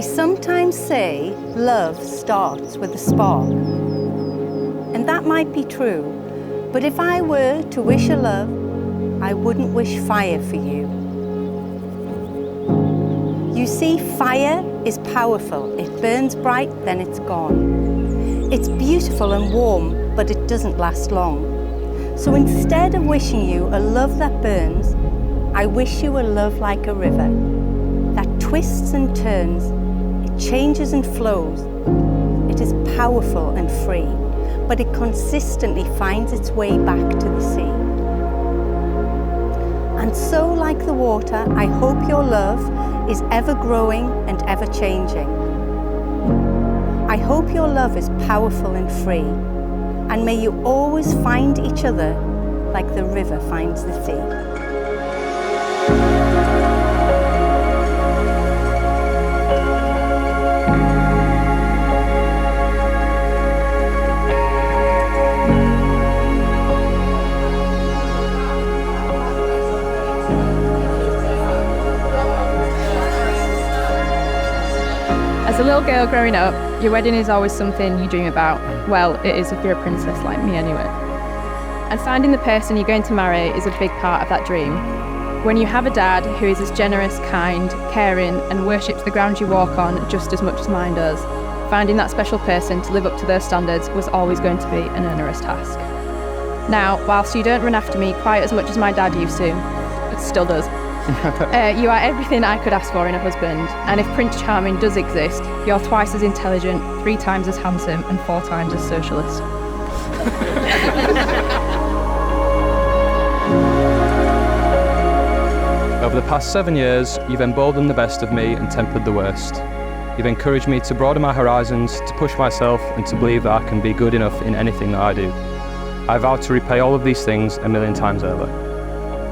They sometimes say love starts with a spark. And that might be true, but if I were to wish a love, I wouldn't wish fire for you. You see, fire is powerful. It burns bright, then it's gone. It's beautiful and warm, but it doesn't last long. So instead of wishing you a love that burns, I wish you a love like a river that twists and turns, it changes and flows. It is powerful and free, but it consistently finds its way back to the sea. And so, like the water, I hope your love is ever growing and ever changing. I hope your love is powerful and free, and may you always find each other like the river finds the sea. As a little girl growing up, your wedding is always something you dream about. Well, it is if you're a princess like me anyway. And finding the person you're going to marry is a big part of that dream. When you have a dad who is as generous, kind, caring and worships the ground you walk on just as much as mine does, finding that special person to live up to their standards was always going to be an onerous task. Now, whilst you don't run after me quite as much as my dad used to, but still does, you are everything I could ask for in a husband, and if Prince Charming does exist, you're twice as intelligent, 3 times as handsome, and 4 times as socialist. Over the past 7 years, you've emboldened the best of me and tempered the worst. You've encouraged me to broaden my horizons, to push myself, and to believe that I can be good enough in anything that I do. I vow to repay all of these things 1,000,000 times over.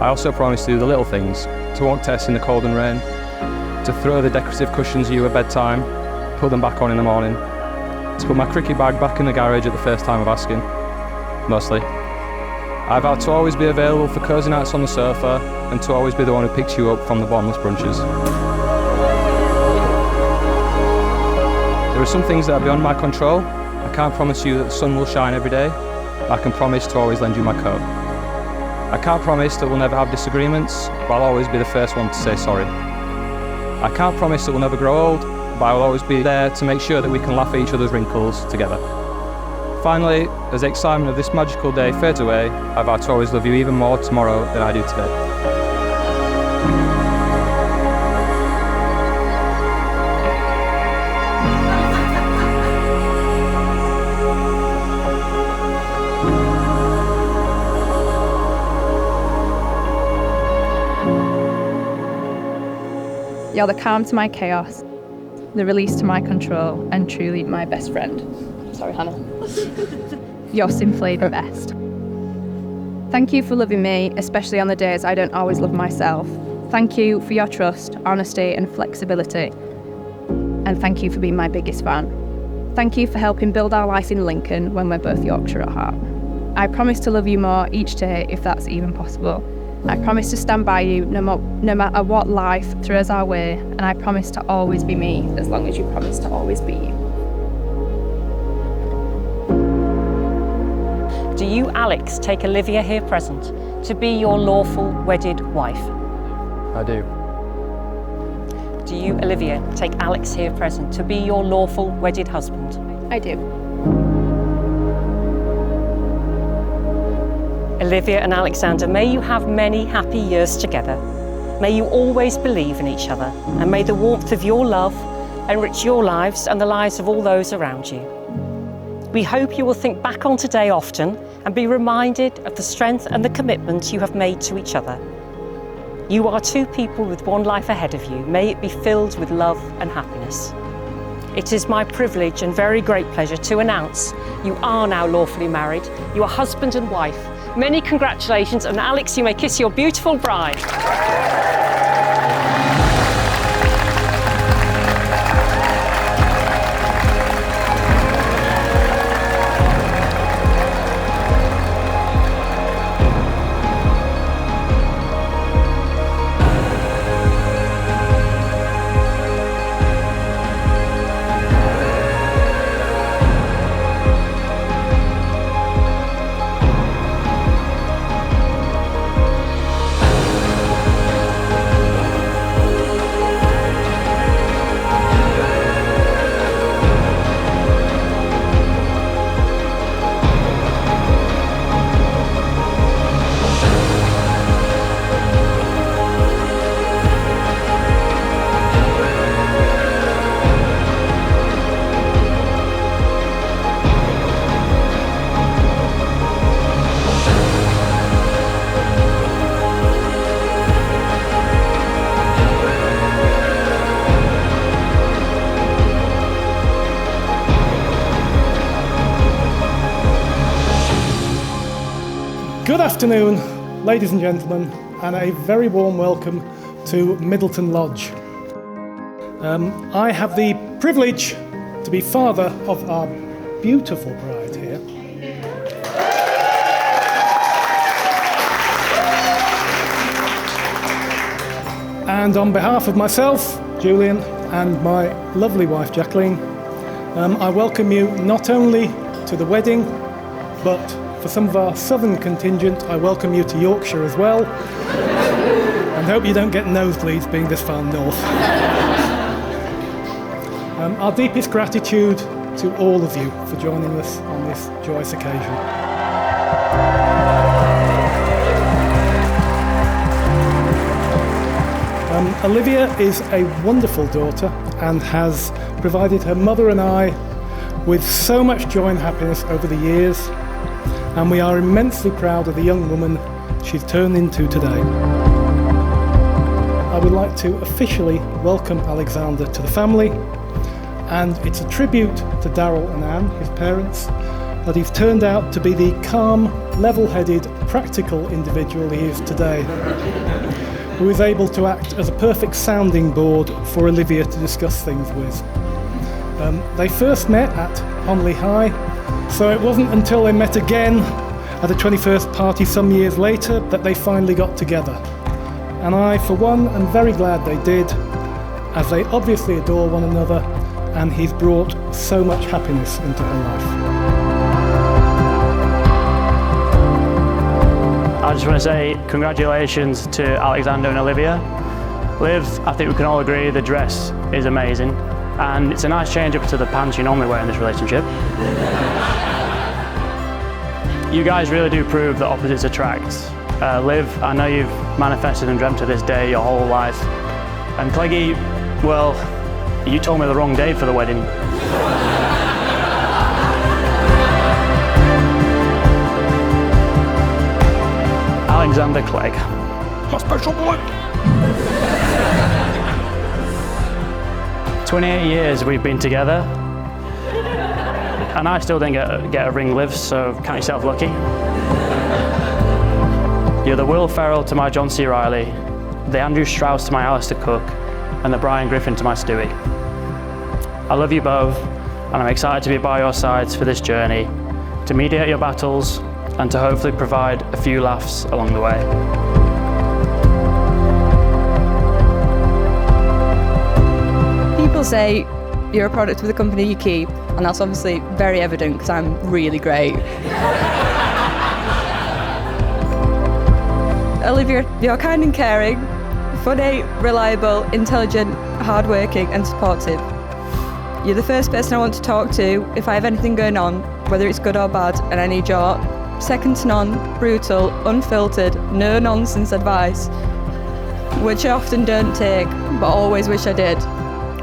I also promise to do the little things, to walk Tess in the cold and rain, to throw the decorative cushions at you at bedtime, put them back on in the morning, to put my cricket bag back in the garage at the first time of asking, mostly. I vow to always be available for cosy nights on the sofa, and to always be the one who picks you up from the bottomless brunches. There are some things that are beyond my control. I can't promise you that the sun will shine every day. I can promise to always lend you my coat. I can't promise that we'll never have disagreements, but I'll always be the first one to say sorry. I can't promise that we'll never grow old, but I will always be there to make sure that we can laugh at each other's wrinkles together. Finally, as the excitement of this magical day fades away, I vow to always love you even more tomorrow than I do today. You're the calm to my chaos, the release to my control, and truly my best friend. Sorry, Hannah. You're simply the best. Thank you for loving me, especially on the days I don't always love myself. Thank you for your trust, honesty, and flexibility. And thank you for being my biggest fan. Thank you for helping build our life in Lincoln when we're both Yorkshire at heart. I promise to love you more each day if that's even possible. I promise to stand by you no matter what life throws our way, and I promise to always be me as long as you promise to always be you. Do you, Alex, take Olivia here present to be your lawful wedded wife? I do. Do you, Olivia, take Alex here present to be your lawful wedded husband? I do. Olivia and Alexander, may you have many happy years together. May you always believe in each other, and may the warmth of your love enrich your lives and the lives of all those around you. We hope you will think back on today often and be reminded of the strength and the commitment you have made to each other. You are 2 people with one life ahead of you. May it be filled with love and happiness. It is my privilege and very great pleasure to announce you are now lawfully married. You are husband and wife. Many congratulations, and Alex, you may kiss your beautiful bride. Good afternoon, ladies and gentlemen, and a very warm welcome to Middleton Lodge. I have the privilege to be father of our beautiful bride here. And on behalf of myself, Julian, and my lovely wife, Jacqueline, I welcome you not only to the wedding, but for some of our southern contingent, I welcome you to Yorkshire as well. And hope you don't get nosebleeds being this far north. Our deepest gratitude to all of you for joining us on this joyous occasion. Olivia is a wonderful daughter and has provided her mother and I with so much joy and happiness over the years, and we are immensely proud of the young woman she's turned into today. I would like to officially welcome Alexander to the family, and it's a tribute to Darryl and Anne, his parents, that he's turned out to be the calm, level-headed, practical individual he is today, who is able to act as a perfect sounding board for Olivia to discuss things with. They first met at Honley High, so it wasn't until they met again at a 21st party some years later that they finally got together. And I, for one, am very glad they did, as they obviously adore one another, and he's brought so much happiness into her life. I just want to say congratulations to Alexander and Olivia. Liv, I think we can all agree the dress is amazing, and it's a nice change up to the pants you normally wear in this relationship. You guys really do prove that opposites attract. Liv, I know you've manifested and dreamt of this day your whole life. And Cleggy, well, you told me the wrong day for the wedding. Alexander Clegg. My special boy. 28 years we've been together, and I still didn't get a ring, Liv, so count yourself lucky. You're the Will Ferrell to my John C. Reilly, the Andrew Strauss to my Alistair Cook, and the Brian Griffin to my Stewie. I love you both, and I'm excited to be by your sides for this journey, to mediate your battles, and to hopefully provide a few laughs along the way. People say you're a product of the company you keep, and that's obviously very evident because I'm really great. Olivia, you're kind and caring, funny, reliable, intelligent, hardworking and supportive. You're the first person I want to talk to if I have anything going on, whether it's good or bad, and I need your second to none, brutal, unfiltered, no-nonsense advice, which I often don't take, but always wish I did.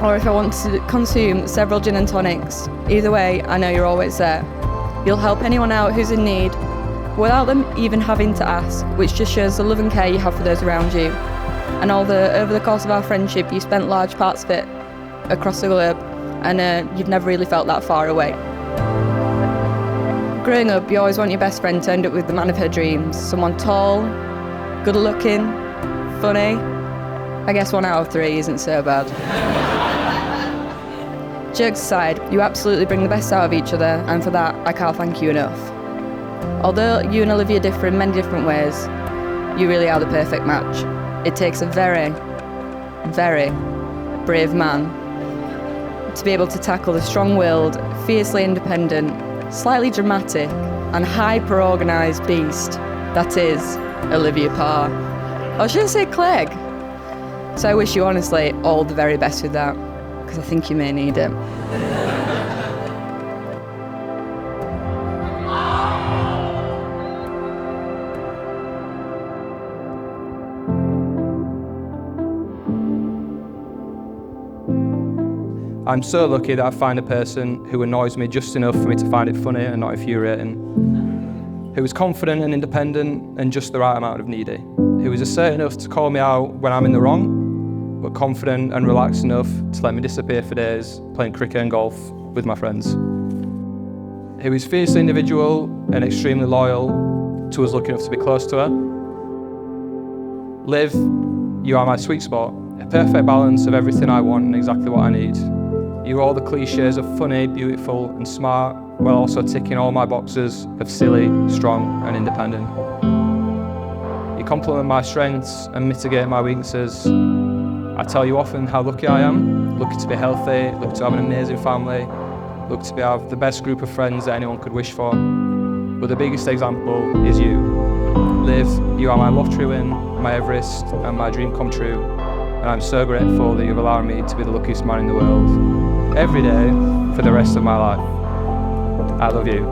Or if I want to consume several gin and tonics. Either way, I know you're always there. You'll help anyone out who's in need, without them even having to ask, which just shows the love and care you have for those around you. And over the course of our friendship, you spent large parts of it across the globe, and you've never really felt that far away. Growing up, you always want your best friend to end up with the man of her dreams, someone tall, good-looking, funny. I guess 1 out of 3 isn't so bad. Jokes aside, you absolutely bring the best out of each other, and for that, I can't thank you enough. Although you and Olivia differ in many different ways, you really are the perfect match. It takes a very, very brave man to be able to tackle the strong-willed, fiercely independent, slightly dramatic, and hyper-organised beast that is Olivia Parr. Or should I say Clegg? So I wish you honestly all the very best with that, because I think you may need it. I'm so lucky that I find a person who annoys me just enough for me to find it funny and not infuriating, who is confident and independent and just the right amount of needy, who is assertive enough to call me out when I'm in the wrong, but confident and relaxed enough to let me disappear for days playing cricket and golf with my friends, who is fiercely individual and extremely loyal to was lucky enough to be close to her. Liv, you are my sweet spot, a perfect balance of everything I want and exactly what I need. You're all the cliches of funny, beautiful and smart, while also ticking all my boxes of silly, strong and independent. You complement my strengths and mitigate my weaknesses. I tell you often how lucky I am, lucky to be healthy, lucky to have an amazing family, lucky to have the best group of friends that anyone could wish for. But the biggest example is you. Liv, you are my lottery win, my Everest and my dream come true. And I'm so grateful that you've allowed me to be the luckiest man in the world. Every day for the rest of my life. I love you.